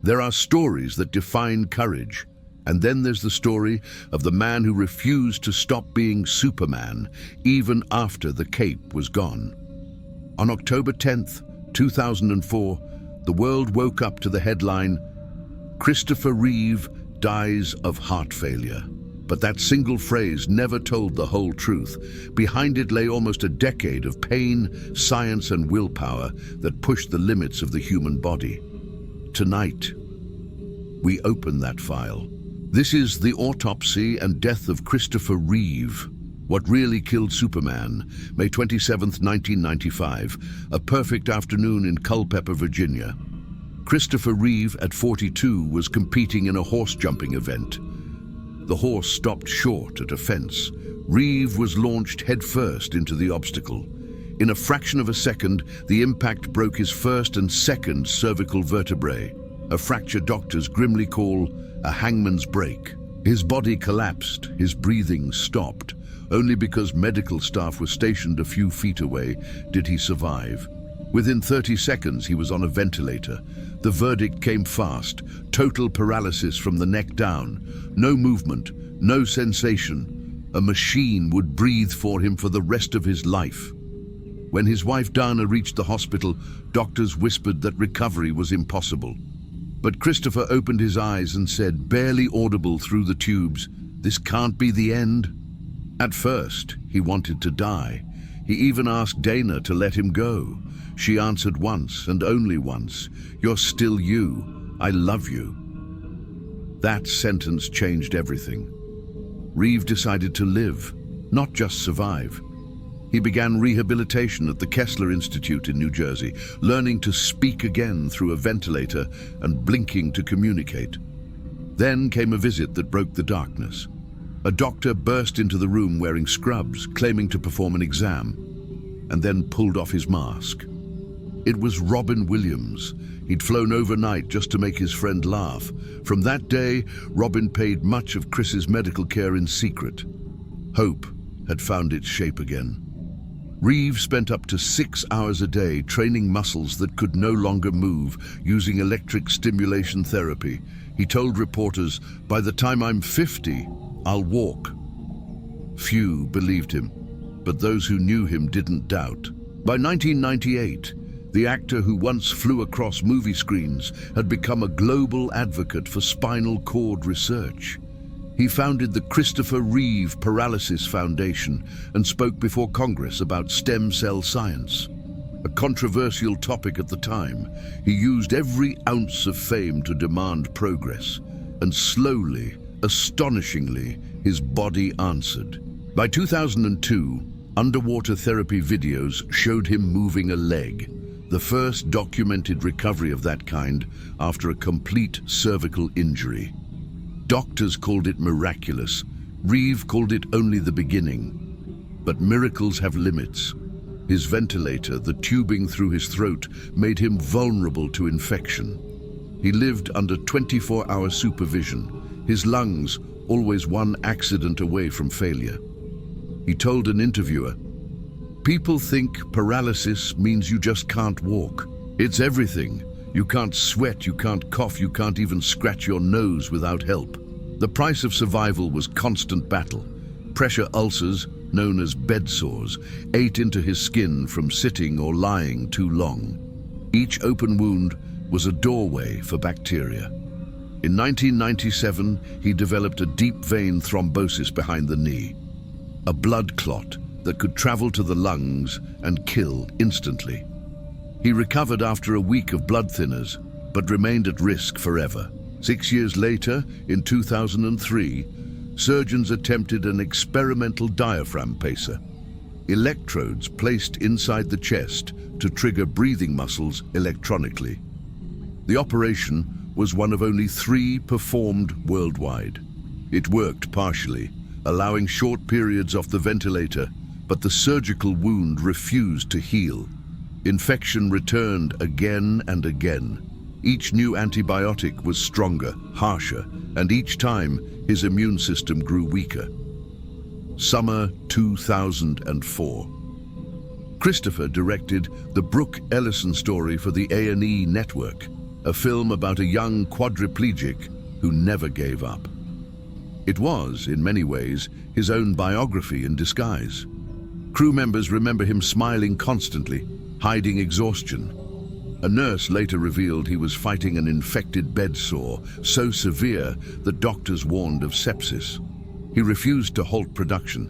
There are stories that define courage, and then there's the story of the man who refused to stop being Superman even after the cape was gone. On October 10th, 2004, the world woke up to the headline, "Christopher Reeve dies of heart failure." But that single phrase never told the whole truth. Behind it lay almost a decade of pain, science, and willpower that pushed the limits of the human body. Tonight, we open that file. This is the autopsy and death of Christopher Reeve. What really killed Superman, May 27, 1995, a perfect afternoon in Culpeper, Virginia. Christopher Reeve, at 42, was competing in a horse jumping event. The horse stopped short at a fence. Reeve was launched headfirst into the obstacle. In a fraction of a second, the impact broke his first and second cervical vertebrae, a fracture doctors grimly call a hangman's break. His body collapsed, his breathing stopped. Only because medical staff were stationed a few feet away did he survive. Within 30 seconds, he was on a ventilator. The verdict came fast: total paralysis from the neck down. No movement, no sensation. A machine would breathe for him for the rest of his life. When his wife Dana reached the hospital, doctors whispered that recovery was impossible. But Christopher opened his eyes and said, barely audible through the tubes, "This can't be the end." At first, he wanted to die. He even asked Dana to let him go. She answered once and only once, "You're still you. I love you." That sentence changed everything. Reeve decided to live, not just survive. He began rehabilitation at the Kessler Institute in New Jersey, learning to speak again through a ventilator and blinking to communicate. Then came a visit that broke the darkness. A doctor burst into the room wearing scrubs, claiming to perform an exam, and then pulled off his mask. It was Robin Williams. He'd flown overnight just to make his friend laugh. From that day, Robin paid much of Chris's medical care in secret. Hope had found its shape again. Reeve spent up to 6 hours a day training muscles that could no longer move, using electric stimulation therapy. He told reporters, "By the time I'm 50, I'll walk." Few believed him, but those who knew him didn't doubt. By 1998, the actor who once flew across movie screens had become a global advocate for spinal cord research. He founded the Christopher Reeve Paralysis Foundation and spoke before Congress about stem cell science. A controversial topic at the time, he used every ounce of fame to demand progress, and slowly, astonishingly, his body answered. By 2002, underwater therapy videos showed him moving a leg, the first documented recovery of that kind after a complete cervical injury. Doctors called it miraculous. Reeve called it only the beginning. But miracles have limits. His ventilator, the tubing through his throat, made him vulnerable to infection. He lived under 24-hour supervision, his lungs always one accident away from failure. He told an interviewer, "People think paralysis means you just can't walk. It's everything. You can't sweat, you can't cough, you can't even scratch your nose without help." The price of survival was constant battle. Pressure ulcers, known as bed sores, ate into his skin from sitting or lying too long. Each open wound was a doorway for bacteria. In 1997, he developed a deep vein thrombosis behind the knee, a blood clot that could travel to the lungs and kill instantly. He recovered after a week of blood thinners, but remained at risk forever. 6 years later, in 2003, surgeons attempted an experimental diaphragm pacer, electrodes placed inside the chest to trigger breathing muscles electronically. The operation was one of only 3 performed worldwide. It worked partially, allowing short periods off the ventilator, but the surgical wound refused to heal. Infection returned again and again. Each new antibiotic was stronger, harsher, and each time his immune system grew weaker. Summer 2004. Christopher directed the Brooke Ellison story for the A&E network. a film about a young quadriplegic who never gave up. It was, in many ways, his own biography in disguise. Crew members remember him smiling constantly, hiding exhaustion. A nurse later revealed he was fighting an infected bed sore, so severe that doctors warned of sepsis. He refused to halt production.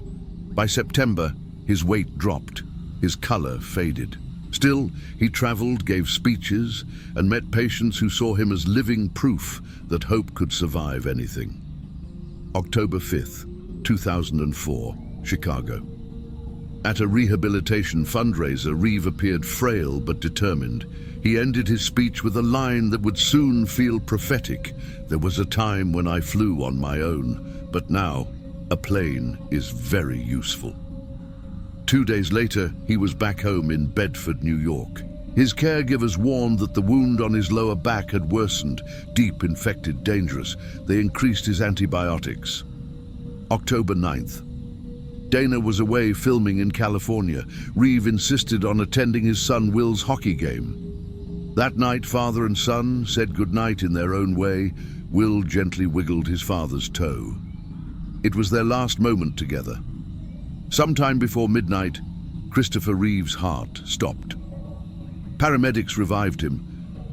By September, his weight dropped, his color faded. Still, he traveled, gave speeches, and met patients who saw him as living proof that hope could survive anything. October 5th, 2004, Chicago. At a rehabilitation fundraiser, Reeve appeared frail but determined. He ended his speech with a line that would soon feel prophetic. "There was a time when I flew on my own, but now a plane is very useful." 2 days later, he was back home in Bedford, New York. His caregivers warned that the wound on his lower back had worsened, deep, infected, dangerous. They increased his antibiotics. October 9th. Dana was away filming in California. Reeve insisted on attending his son Will's hockey game. That night, father and son said goodnight in their own way. Will gently wiggled his father's toe. It was their last moment together. Sometime before midnight, Christopher Reeve's heart stopped. Paramedics revived him,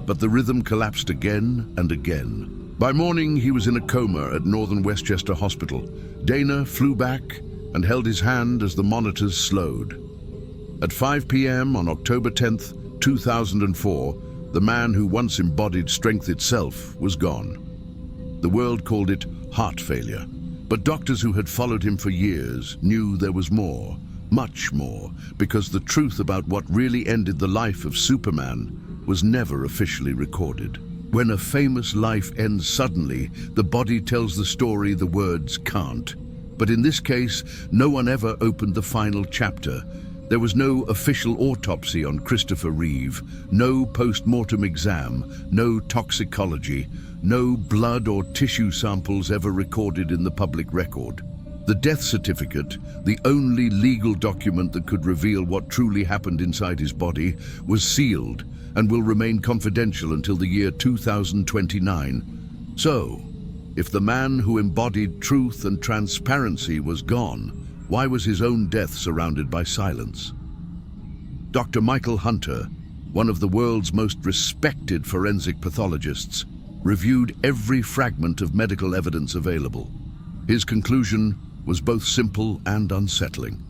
but the rhythm collapsed again and again. By morning, he was in a coma at Northern Westchester Hospital. Dana flew back and held his hand as the monitors slowed. At 5 p.m. on October 10th, 2004, the man who once embodied strength itself was gone. The world called it heart failure, but doctors who had followed him for years knew there was more, much more, because the truth about what really ended the life of Superman was never officially recorded. When a famous life ends suddenly, the body tells the story the words can't. But in this case, no one ever opened the final chapter. There was no official autopsy on Christopher Reeve, no post-mortem exam, no toxicology, no blood or tissue samples ever recorded in the public record. The death certificate, the only legal document that could reveal what truly happened inside his body, was sealed and will remain confidential until the year 2029. So, if the man who embodied truth and transparency was gone, why was his own death surrounded by silence? Dr. Michael Hunter, one of the world's most respected forensic pathologists, reviewed every fragment of medical evidence available. His conclusion was both simple and unsettling.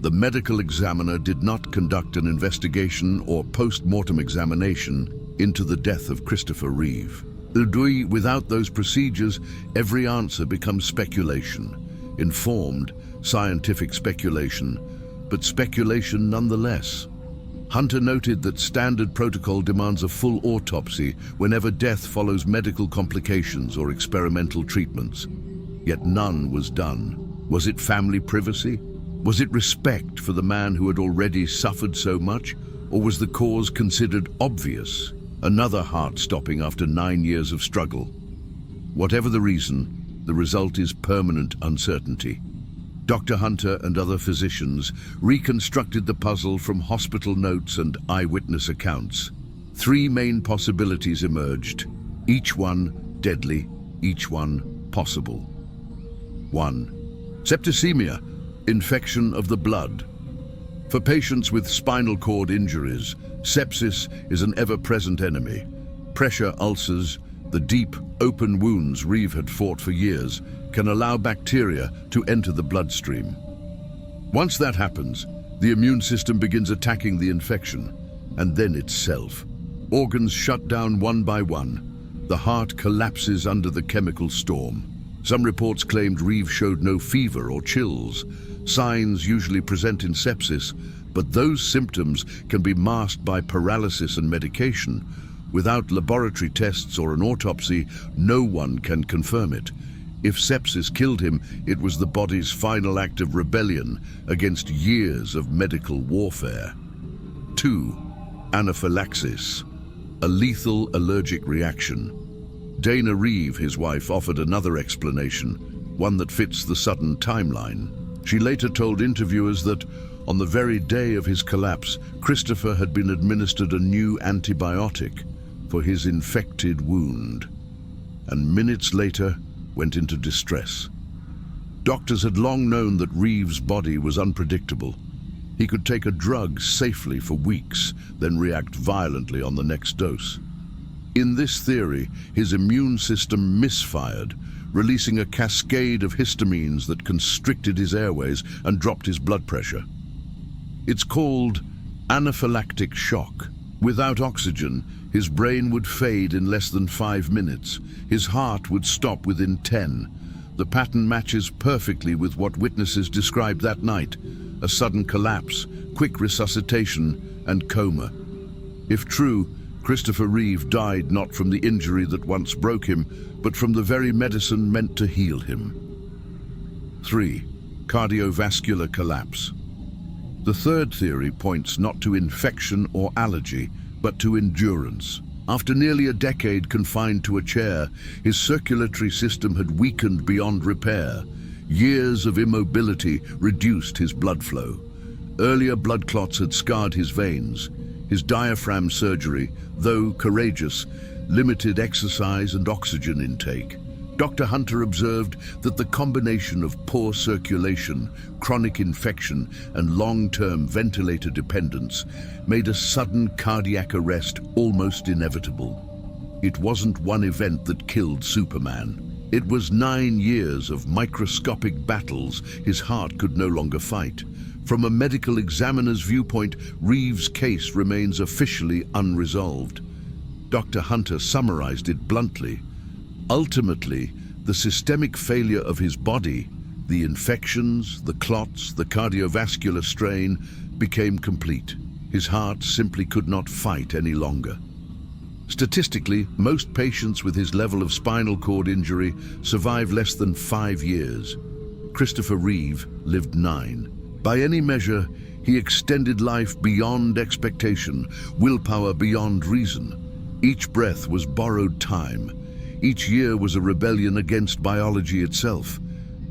The medical examiner did not conduct an investigation or post-mortem examination into the death of Christopher Reeve. Without those procedures, every answer becomes speculation, informed, scientific speculation, but speculation nonetheless. Hunter noted that standard protocol demands a full autopsy whenever death follows medical complications or experimental treatments. Yet none was done. Was it family privacy? Was it respect for the man who had already suffered so much? Or was the cause considered obvious? Another heart stopping after 9 years of struggle. Whatever the reason, the result is permanent uncertainty. Dr. Hunter and other physicians reconstructed the puzzle from hospital notes and eyewitness accounts. 3 main possibilities emerged, each one deadly, each one possible. 1. Septicemia, infection of the blood. For patients with spinal cord injuries, sepsis is an ever-present enemy. Pressure ulcers, the deep, open wounds Reeve had fought for years, can allow bacteria to enter the bloodstream. Once that happens, the immune system begins attacking the infection, and then itself. Organs shut down one by one. The heart collapses under the chemical storm. Some reports claimed Reeve showed no fever or chills. Signs usually present in sepsis, but those symptoms can be masked by paralysis and medication. Without laboratory tests or an autopsy, no one can confirm it. If sepsis killed him, it was the body's final act of rebellion against years of medical warfare. 2. Anaphylaxis, a lethal allergic reaction. Dana Reeve, his wife, offered another explanation, one that fits the sudden timeline. She later told interviewers that on the very day of his collapse, Christopher had been administered a new antibiotic. for his infected wound, and minutes later went into distress. Doctors had long known that Reeve's body was unpredictable. He could take a drug safely for weeks, then react violently on the next dose. In this theory, his immune system misfired, releasing a cascade of histamines that constricted his airways and dropped his blood pressure. It's called anaphylactic shock. Without oxygen, his brain would fade in less than 5 minutes. His heart would stop within 10. The pattern matches perfectly with what witnesses described that night: a sudden collapse, quick resuscitation, and coma. If true, Christopher Reeve died not from the injury that once broke him, but from the very medicine meant to heal him. 3. Cardiovascular collapse. The third theory points not to infection or allergy, but to endurance. After nearly a decade confined to a chair, his circulatory system had weakened beyond repair. Years of immobility reduced his blood flow. Earlier blood clots had scarred his veins. His diaphragm surgery, though courageous, limited exercise and oxygen intake. Dr. Hunter observed that the combination of poor circulation, chronic infection, and long-term ventilator dependence made a sudden cardiac arrest almost inevitable. It wasn't one event that killed Superman. It was 9 years of microscopic battles his heart could no longer fight. From a medical examiner's viewpoint, Reeve's case remains officially unresolved. Dr. Hunter summarized it bluntly. Ultimately, the systemic failure of his body, the infections, the clots, the cardiovascular strain, became complete. His heart simply could not fight any longer. Statistically, most patients with his level of spinal cord injury survive less than 5 years. Christopher Reeve lived 9. By any measure, he extended life beyond expectation, willpower beyond reason. Each breath was borrowed time. Each year was a rebellion against biology itself.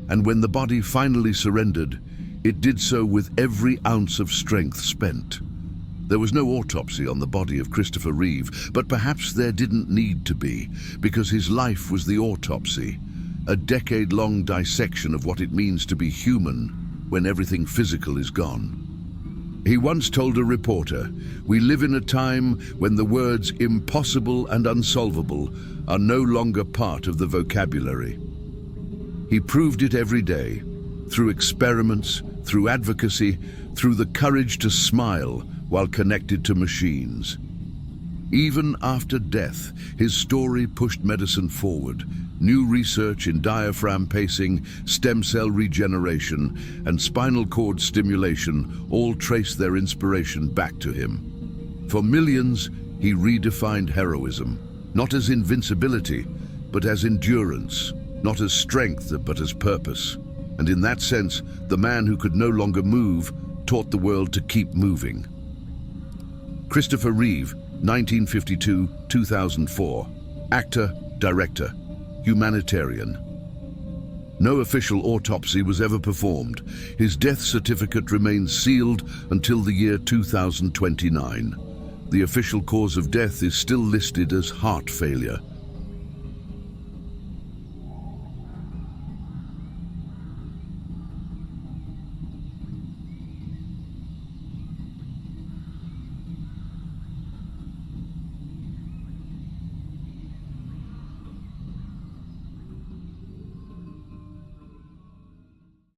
And when the body finally surrendered, it did so with every ounce of strength spent. There was no autopsy on the body of Christopher Reeve, but perhaps there didn't need to be, because his life was the autopsy, a decade-long dissection of what it means to be human when everything physical is gone. He once told a reporter, "We live in a time when the words impossible and unsolvable are no longer part of the vocabulary." He proved it every day, through experiments, through advocacy, through the courage to smile while connected to machines. Even after death, his story pushed medicine forward. New research in diaphragm pacing, stem cell regeneration, and spinal cord stimulation all trace their inspiration back to him. For millions, he redefined heroism, not as invincibility, but as endurance, not as strength, but as purpose. And in that sense, the man who could no longer move taught the world to keep moving. Christopher Reeve, 1952-2004. Actor, director, humanitarian. No official autopsy was ever performed. His death certificate remains sealed until the year 2029. The official cause of death is still listed as heart failure.